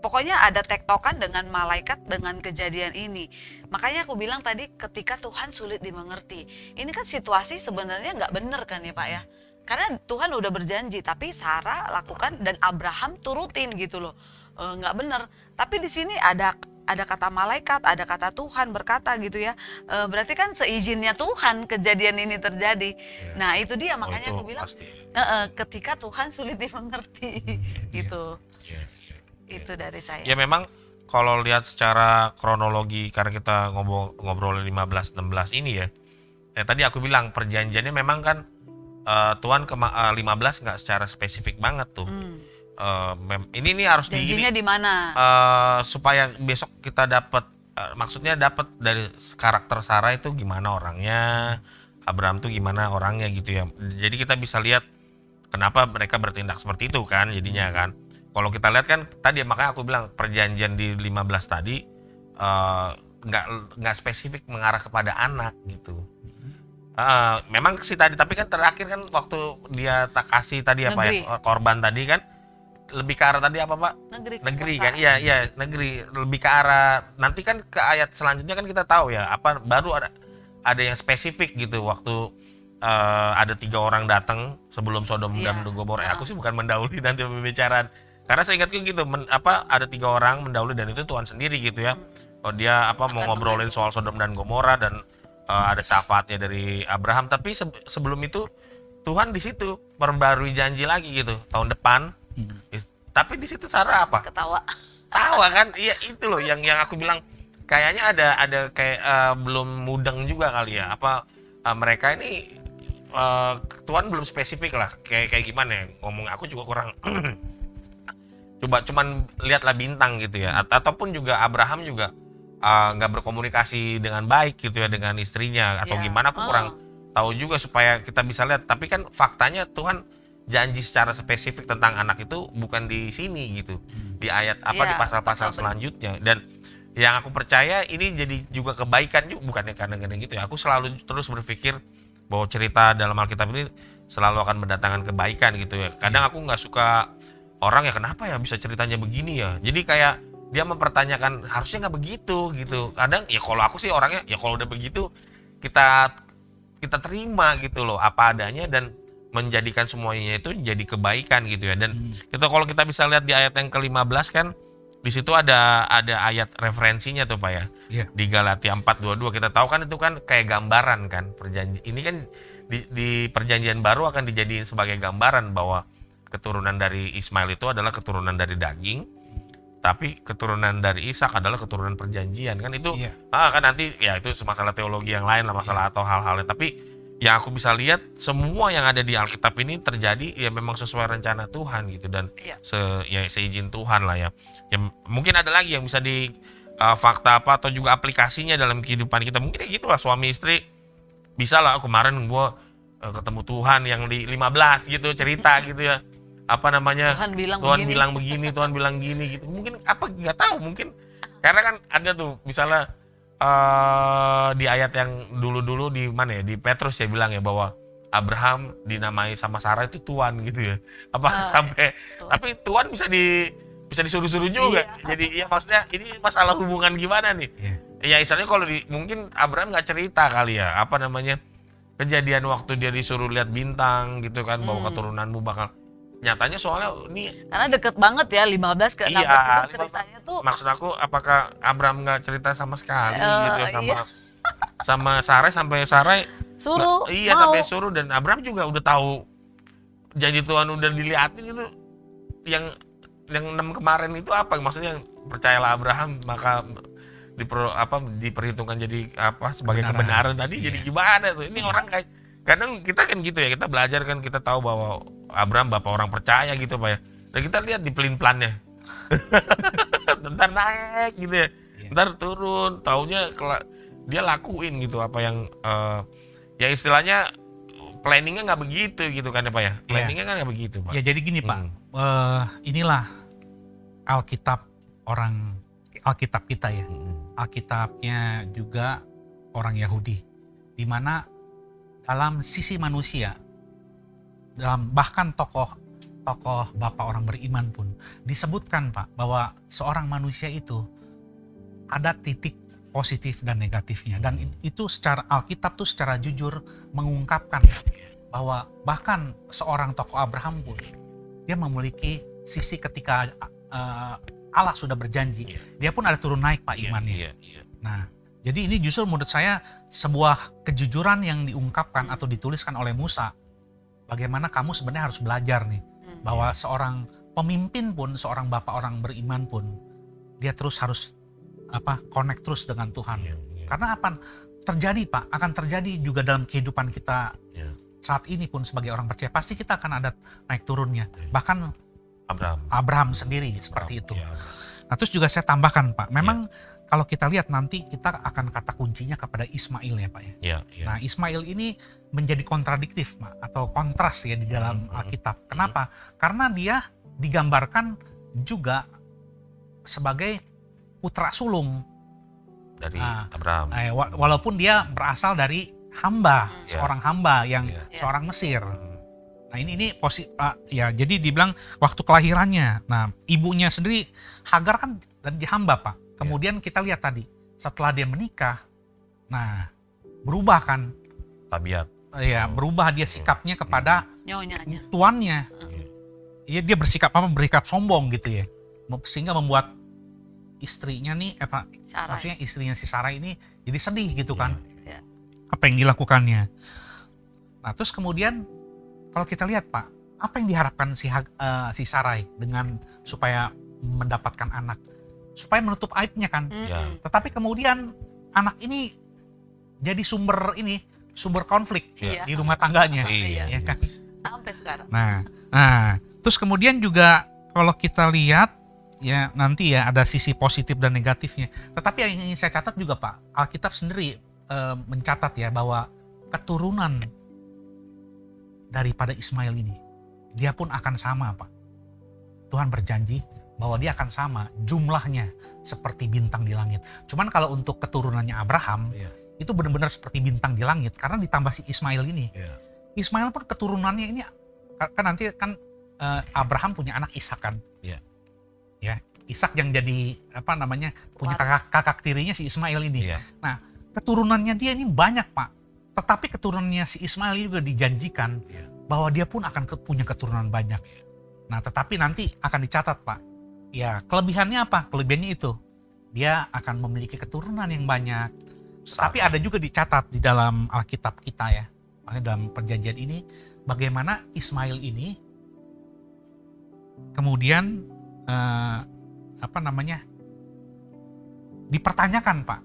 pokoknya ada tektokan dengan malaikat dengan kejadian ini. Makanya aku bilang tadi ketika Tuhan sulit dimengerti. Ini kan situasi sebenarnya nggak benar kan ya Pak ya. Karena Tuhan udah berjanji tapi Sarah lakukan dan Abraham turutin gitu loh. Nggak benar. Tapi di sini ada kata malaikat, ada kata Tuhan berkata gitu ya. Berarti kan seizinnya Tuhan kejadian ini terjadi. Nah itu dia makanya aku bilang ketika Tuhan sulit dimengerti gitu. Itu dari saya. Ya memang kalau lihat secara kronologi karena kita ngobrolin 15-16 ini ya. Tadi aku bilang perjanjiannya memang kan Tuhan ke 15 nggak secara spesifik banget tuh. Ini nih harus janjinya di mana? Supaya besok kita dapat maksudnya dapat dari karakter Sarah itu gimana orangnya, Abraham tuh gimana orangnya gitu ya. Jadi kita bisa lihat kenapa mereka bertindak seperti itu kan jadinya kan. Kalau kita lihat kan tadi makanya aku bilang perjanjian di 15 tadi nggak spesifik mengarah kepada anak gitu. Memang sih tadi tapi kan terakhir kan waktu dia tak kasih tadi apa ya korban tadi kan lebih ke arah tadi apa Pak? Negeri kan, iya negeri lebih ke arah nanti kan ke ayat selanjutnya kan kita tahu ya apa baru ada yang spesifik gitu waktu ada 3 orang datang sebelum Sodom dan Gomora. Aku sih bukan mendahului nanti pembicaraan karena saya ingatku gitu ada 3 orang mendahului dan itu Tuhan sendiri gitu ya. Dia mau ngobrolin soal Sodom dan Gomora dan ada syafaatnya dari Abraham tapi sebelum itu Tuhan di situ perbarui janji lagi gitu tahun depan. Tapi di situ Sarah apa? Tawa kan? Iya itu loh yang aku bilang kayaknya ada kayak belum mudeng juga kali ya. Apa mereka ini Tuhan belum spesifik lah kayak gimana ya ngomong aku juga kurang cuman lihatlah bintang gitu ya ataupun juga Abraham juga nggak berkomunikasi dengan baik gitu ya dengan istrinya atau gimana aku kurang tahu juga supaya kita bisa lihat tapi kan faktanya Tuhan janji secara spesifik tentang anak itu bukan di sini gitu di ayat di pasal-pasal selanjutnya dan yang aku percaya ini jadi juga kebaikan juga bukannya kadang-kadang gitu ya aku selalu terus berpikir bahwa cerita dalam Alkitab ini selalu akan mendatangkan kebaikan gitu ya kadang aku nggak suka orang ya kenapa ya bisa ceritanya begini ya jadi kayak dia mempertanyakan harusnya nggak begitu gitu kadang ya kalau aku sih orangnya ya kalau udah begitu kita terima gitu loh apa adanya dan menjadikan semuanya itu jadi kebaikan gitu ya dan kalau kita bisa lihat di ayat yang ke-15 kan di situ ada ayat referensinya tuh Pak ya. Di Galatia 4:22 kita tahu kan itu kan kayak gambaran kan perjanjian ini kan di perjanjian baru akan dijadiin sebagai gambaran bahwa keturunan dari Ismail itu adalah keturunan dari daging tapi keturunan dari Ishak adalah keturunan perjanjian kan itu kan nanti ya itu masalah teologi yang lain lah masalah atau hal-halnya tapi yang aku bisa lihat semua yang ada di Alkitab ini terjadi ya memang sesuai rencana Tuhan gitu dan seizin Tuhan lah ya. Ya mungkin ada lagi yang bisa di fakta apa atau juga aplikasinya dalam kehidupan kita mungkin kayak gitulah suami istri bisa lah kemarin gue ketemu Tuhan yang di 15 gitu cerita gitu ya apa namanya Tuhan bilang begini Tuhan bilang gini gitu mungkin apa nggak tahu mungkin karena kan ada tuh misalnya di ayat yang dulu-dulu di mana ya di Petrus ya bilang ya bahwa Abraham dinamai sama Sarah itu Tuhan gitu ya apa sampai tapi Tuhan bisa disuruh-suruh juga jadi ya maksudnya ini masalah hubungan gimana nih ya istilahnya kalau mungkin Abraham nggak cerita kali ya apa namanya kejadian waktu dia disuruh lihat bintang gitu kan bahwa keturunanmu bakal nyatanya soalnya ini karena deket banget ya 15 ke 16 itu ceritanya tuh maksud aku apakah Abraham nggak cerita sama sekali gitu ya sama Sarai sampai Sarai suruh sampai suruh dan Abraham juga udah tahu janji Tuhan udah dilihatin itu yang 6 kemarin itu apa maksudnya percayalah Abraham maka diperhitungkan jadi apa sebagai kebenaran tadi jadi gimana tuh ini orang kayak kadang kita kan gitu ya kita belajar kan kita tahu bahwa Abraham bapak orang percaya gitu Pak ya dan kita lihat di pelin-pelannya bentar naik gitu ya ntar turun, taunya dia lakuin gitu apa yang ya istilahnya planningnya nggak begitu gitu kan ya Pak ya, planningnya kan nggak begitu Pak. Ya jadi gini Pak, inilah Alkitab kita ya, Alkitabnya juga orang Yahudi, di mana dalam sisi manusia, dalam bahkan tokoh bapak orang beriman pun disebutkan Pak bahwa seorang manusia itu ada titik positif dan negatifnya, dan itu secara Alkitab tuh secara jujur mengungkapkan bahwa bahkan seorang tokoh Abraham pun dia memiliki sisi ketika Allah sudah berjanji, dia pun ada turun naik Pak imannya. Nah, jadi ini justru menurut saya sebuah kejujuran yang diungkapkan atau dituliskan oleh Musa. Bagaimana kamu sebenarnya harus belajar nih, bahwa seorang pemimpin pun, seorang bapak orang beriman pun, dia terus harus connect terus dengan Tuhan. Karena apa terjadi Pak, akan terjadi juga dalam kehidupan kita saat ini pun sebagai orang percaya, pasti kita akan ada naik turunnya. Bahkan Abraham sendiri seperti itu. Nah terus juga saya tambahkan Pak, memang kalau kita lihat nanti kita akan kata kuncinya kepada Ismail ya Pak ya. Nah Ismail ini menjadi kontradiktif Pak, atau kontras ya di dalam Alkitab. Kenapa? Karena dia digambarkan juga sebagai putra sulung dari Abraham. Walaupun dia berasal dari hamba, seorang hamba yang seorang Mesir. Nah ini ya jadi dibilang waktu kelahirannya. Nah ibunya sendiri Hagar kan dari hamba Pak. Kemudian kita lihat tadi setelah dia menikah, nah berubah kan tabiat. Ya berubah dia sikapnya kepada nyonyanya, tuannya. Dia bersikap sombong gitu ya, sehingga membuat istrinya nih maksudnya istrinya si Sarai ini jadi sedih gitu kan. Apa yang dilakukannya. Nah terus kemudian kalau kita lihat Pak, apa yang diharapkan si Sarai dengan supaya mendapatkan anak, supaya menutup aibnya kan. Tetapi kemudian anak ini jadi sumber konflik di rumah tangganya. Ya kan? Sampai sekarang. Nah terus kemudian juga kalau kita lihat ya nanti ya ada sisi positif dan negatifnya. Tetapi yang ingin saya catat juga Pak, Alkitab sendiri mencatat ya bahwa keturunan daripada Ismail ini, dia pun akan sama Pak. Tuhan berjanji bahwa dia akan sama jumlahnya seperti bintang di langit. Cuman kalau untuk keturunannya Abraham, itu benar-benar seperti bintang di langit karena ditambah si Ismail ini. Ismail pun keturunannya ini kan nanti kan Abraham punya anak Ishak kan. Ya, Ishak yang jadi punya kakak tirinya si Ismail ini. Nah, keturunannya dia ini banyak Pak. Tetapi keturunannya si Ismail juga dijanjikan bahwa dia pun akan punya keturunan banyak. Nah, tetapi nanti akan dicatat Pak. Ya, kelebihannya apa? Kelebihannya itu dia akan memiliki keturunan yang banyak. Tapi ada juga dicatat di dalam Alkitab kita ya. Makanya dalam perjanjian ini bagaimana Ismail ini kemudian dipertanyakan Pak.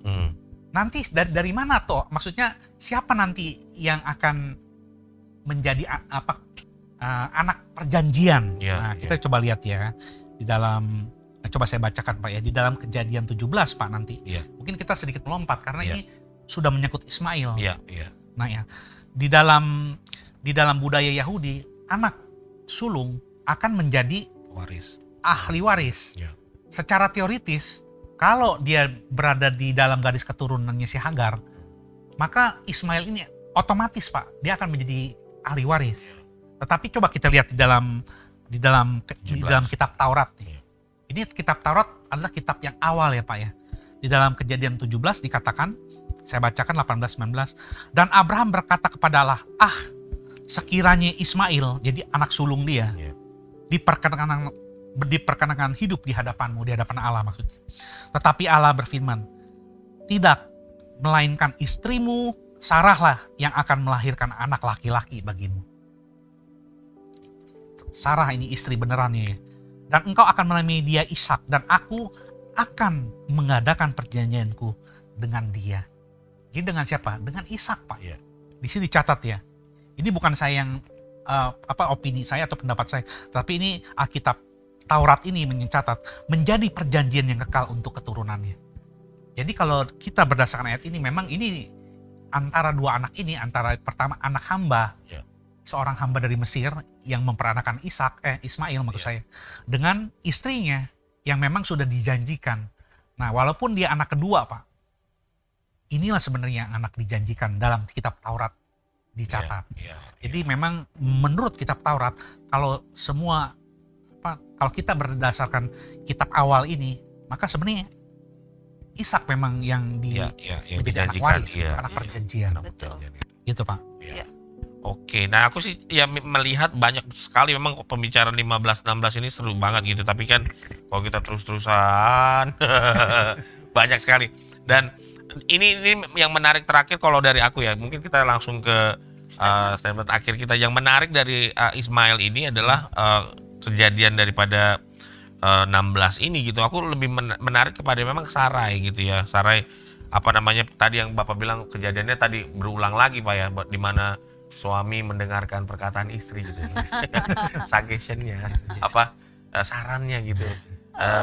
Nanti dari mana toh? Maksudnya siapa nanti yang akan menjadi anak perjanjian? Kita coba lihat ya di dalam, coba saya bacakan Pak ya, di dalam Kejadian 17 Pak nanti. Mungkin kita sedikit melompat karena ini sudah menyangkut Ismail. Nah ya, di dalam budaya Yahudi, anak sulung akan menjadi ahli waris. Secara teoritis, kalau dia berada di dalam garis keturunannya si Hagar, maka Ismail ini otomatis Pak, dia akan menjadi ahli waris. Tetapi coba kita lihat di dalam kitab Taurat. Ini kitab Taurat adalah kitab yang awal ya Pak ya. Di dalam Kejadian 17 dikatakan, saya bacakan 18-19, dan Abraham berkata kepada Allah, sekiranya Ismail jadi anak sulung dia, diperkenankan hidup di hadapanmu, di hadapan Allah maksudnya. Tetapi Allah berfirman, tidak, melainkan istrimu Sarahlah yang akan melahirkan anak laki-laki bagimu. Sarah ini istri benerannya ya. Dan engkau akan menamai dia Ishak, dan aku akan mengadakan perjanjianku dengan dia. Jadi dengan siapa? Dengan Ishak Pak. Di sini dicatat ya. Ini bukan saya yang opini saya atau pendapat saya, tapi ini Alkitab Taurat ini mencatat menjadi perjanjian yang kekal untuk keturunannya. Jadi kalau kita berdasarkan ayat ini, memang ini antara dua anak ini, antara pertama anak hamba, seorang hamba dari Mesir yang memperanakan Ismail maksud saya, dengan istrinya yang memang sudah dijanjikan. Nah, walaupun dia anak kedua, Pak, inilah sebenarnya anak dijanjikan dalam kitab Taurat dicatat. Jadi memang menurut kitab Taurat, kalau kalau kita berdasarkan kitab awal ini, maka sebenarnya Ishak memang yang menjadi anak waris, anak perjanjian. Betul. Gitu, Pak. Oke, nah aku sih ya melihat banyak sekali memang pembicaraan 15-16 ini seru banget gitu. Tapi kan kalau kita terus-terusan banyak sekali. Dan ini yang menarik terakhir kalau dari aku ya, mungkin kita langsung ke statement akhir kita. Yang menarik dari Ismail ini adalah kejadian daripada 16 ini gitu. Aku lebih menarik kepada memang Sarai gitu ya. Sarai tadi yang Bapak bilang kejadiannya tadi berulang lagi Pak ya, di mana suami mendengarkan perkataan istri gitu. Suggestionnya sarannya gitu.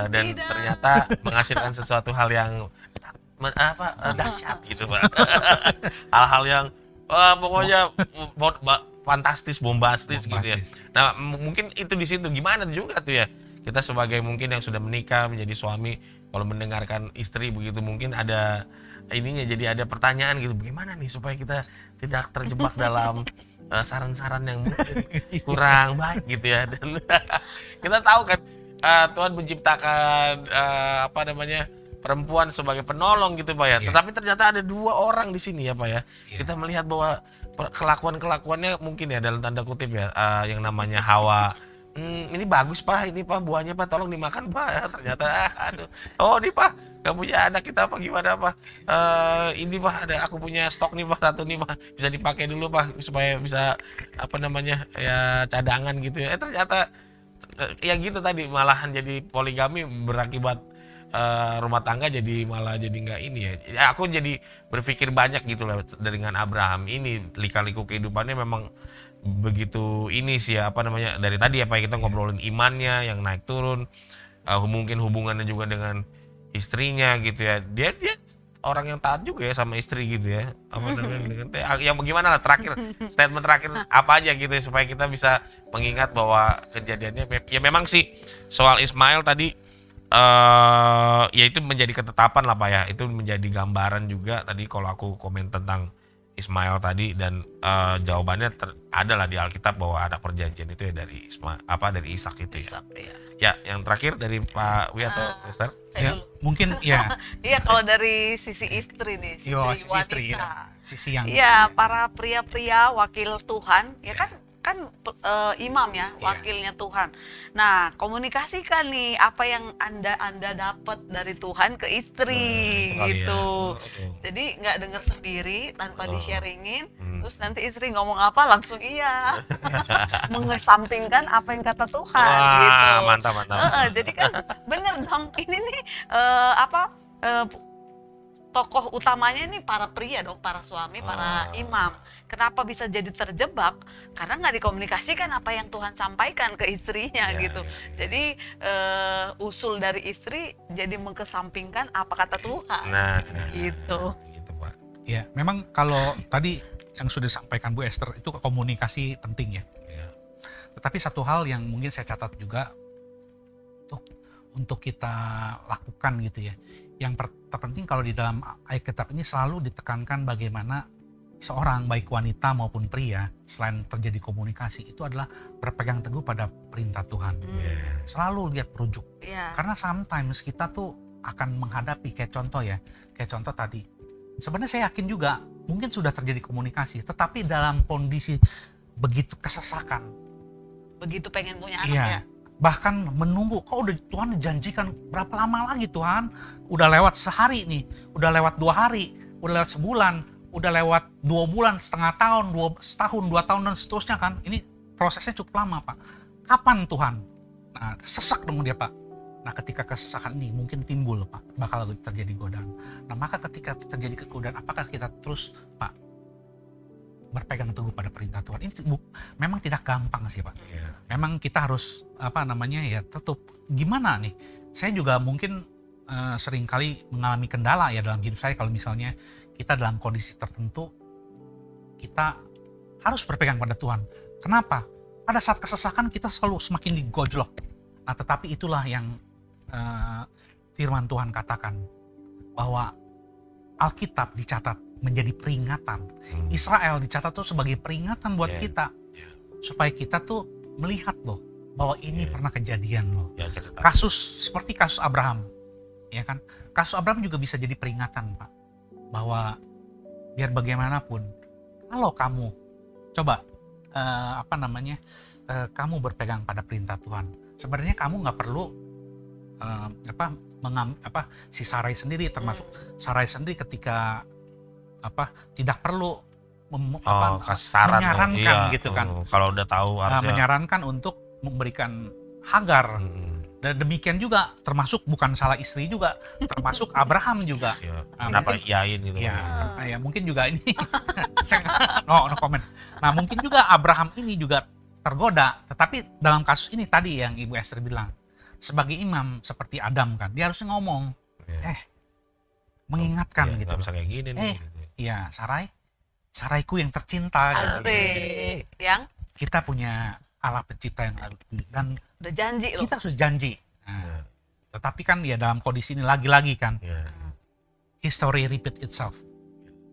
Dan ternyata menghasilkan sesuatu hal yang dahsyat gitu Pak. Hal-hal yang pokoknya fantastis, bombastis gitu ya. Nah, mungkin itu di situ gimana juga tuh ya. Kita sebagai mungkin yang sudah menikah menjadi suami, kalau mendengarkan istri begitu mungkin ada ininya, jadi ada pertanyaan gitu, bagaimana nih supaya kita tidak terjebak dalam saran-saran yang mungkin kurang baik gitu ya. Dan kita tahu kan Tuhan menciptakan perempuan sebagai penolong gitu Pak ya. Tetapi ternyata ada 2 orang di sini ya Pak ya. Kita melihat bahwa kelakuannya mungkin ya dalam tanda kutip ya, yang namanya Hawa. Ini bagus Pak, ini Pak buahnya Pak, tolong dimakan Pak. Ternyata ini Pak, gak punya anak kita apa gimana Pak? Ini Pak, aku punya stok nih Pak, 1 nih Pak, bisa dipakai dulu Pak supaya bisa ya cadangan gitu ya. Ternyata ya gitu tadi, malahan jadi poligami berakibat rumah tangga jadi malah jadi nggak ini ya. Aku jadi berpikir banyak gitu lah dengan Abraham ini, lika-liku kehidupannya memang begitu ini sih ya, dari tadi apa kita ngobrolin imannya yang naik turun, mungkin hubungannya juga dengan istrinya gitu ya. Dia orang yang taat juga ya sama istri gitu ya. Yang bagaimana lah terakhir, statement terakhir apa aja gitu ya, supaya kita bisa mengingat bahwa kejadiannya ya memang sih soal Ismail tadi ya itu menjadi ketetapan lah Pak ya. Itu menjadi gambaran juga tadi kalau aku komen tentang Ismail tadi, dan jawabannya ada lah di Alkitab bahwa anak perjanjian itu ya dari dari Ishak itu ya. Ya, yang terakhir dari Pak Wi atau Esther? Ya, mungkin ya. Iya, kalau dari sisi istri nih, sisi wanita. Istri, ya. Sisi yang para pria-pria wakil Tuhan, ya kan imam ya, wakilnya Tuhan. Nah, komunikasikan nih apa yang Anda dapat dari Tuhan ke istri gitu. Jadi nggak dengar sendiri tanpa di-sharingin, terus nanti istri ngomong apa langsung iya. Mengesampingkan apa yang kata Tuhan gitu. Mantap. Jadi kan bener dong, ini nih tokoh utamanya ini para pria dong, para suami, para imam. Kenapa bisa jadi terjebak? Karena nggak dikomunikasikan apa yang Tuhan sampaikan ke istrinya gitu. Jadi usul dari istri jadi mengesampingkan apa kata Tuhan. Gitu Pak. Ya, memang kalau tadi yang sudah disampaikan Bu Esther itu komunikasi penting ya. Tetapi satu hal yang mungkin saya catat juga untuk kita lakukan gitu ya. Yang terpenting kalau di dalam ayat kitab ini selalu ditekankan bagaimana seorang baik wanita maupun pria selain terjadi komunikasi itu adalah berpegang teguh pada perintah Tuhan. Selalu lihat perujuk. Karena sometimes kita tuh akan menghadapi kayak contoh tadi. Sebenarnya saya yakin juga mungkin sudah terjadi komunikasi, tetapi dalam kondisi begitu kesesakan. Begitu pengen punya anak ya. Bahkan menunggu, Tuhan janjikan berapa lama lagi Tuhan? Udah lewat sehari nih, udah lewat 2 hari, udah lewat sebulan, udah lewat 2 bulan, setengah tahun, 2 tahun, dan seterusnya kan. Ini prosesnya cukup lama Pak. Kapan Tuhan? Nah, sesak dong dia Pak. Nah, ketika kesesakan ini mungkin timbul Pak, bakal terjadi godaan. Nah, maka ketika terjadi kegodaan, apakah kita terus Pak berpegang teguh pada perintah Tuhan? Ini memang tidak gampang sih Pak. Memang kita harus tetap gimana nih? Saya juga mungkin seringkali mengalami kendala ya dalam hidup saya kalau misalnya kita dalam kondisi tertentu kita harus berpegang pada Tuhan. Kenapa? Pada saat kesesakan kita selalu semakin digojlok. Nah, tetapi itulah yang firman Tuhan katakan bahwa Alkitab dicatat menjadi peringatan. Israel dicatat tuh sebagai peringatan buat kita supaya kita tuh melihat loh bahwa ini pernah kejadian loh. Kasus seperti kasus Abraham. Ya kan, kasus Abraham juga bisa jadi peringatan, Pak, bahwa biar bagaimanapun kalau kamu coba kamu berpegang pada perintah Tuhan, sebenarnya kamu nggak perlu si Sarai sendiri, termasuk Sarai sendiri ketika tidak perlu kasih saran menyarankan gitu kan, kalau udah tahu harusnya menyarankan untuk memberikan Hagar. Dan demikian juga termasuk bukan salah istri juga, termasuk Abraham juga. Kenapa iyain gitu? Ya mungkin juga ini no comment. Nah mungkin juga Abraham ini juga tergoda, tetapi dalam kasus ini tadi yang Ibu Esther bilang, sebagai imam seperti Adam kan, dia harusnya ngomong, mengingatkan gitu. Gak bisa kayak gini nih. Iya, Saraiku yang tercinta. Asik. Yang kita punya Allah pencipta yang dan udah janji loh. Kita sudah janji. Nah, tetapi kan ya dalam kondisi ini lagi-lagi kan, history repeat itself.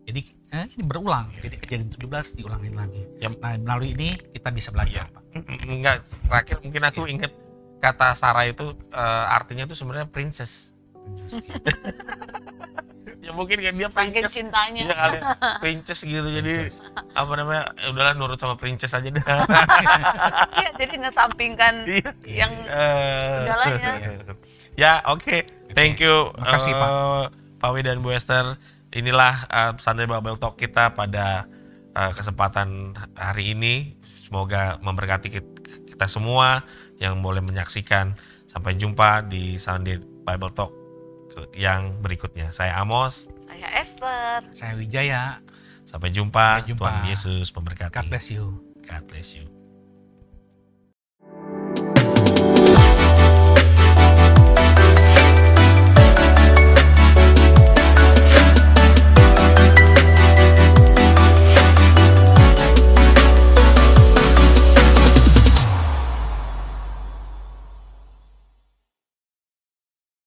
Jadi ini berulang. Jadi kejadian 17 diulangin lagi. Nah melalui ini kita bisa belajar. Pak. Enggak, terakhir mungkin aku ingat kata Sarah itu artinya itu sebenarnya princess. Ya mungkin kan dia princess, cintanya. Iya kali, princess gitu. Jadi udahlah nurut sama princess aja dah. Iya, jadi ngesampingkan yang segalanya. Ya, oke. Thank you. Makasih Pak Wi dan Bu Esther. Inilah Sunday Bible Talk kita pada kesempatan hari ini. Semoga memberkati kita semua yang boleh menyaksikan. Sampai jumpa di Sunday Bible Talk yang berikutnya. Saya Amos. Saya Esther. Saya Wijaya. Sampai jumpa. Tuhan Yesus memberkati. God bless you. God bless you.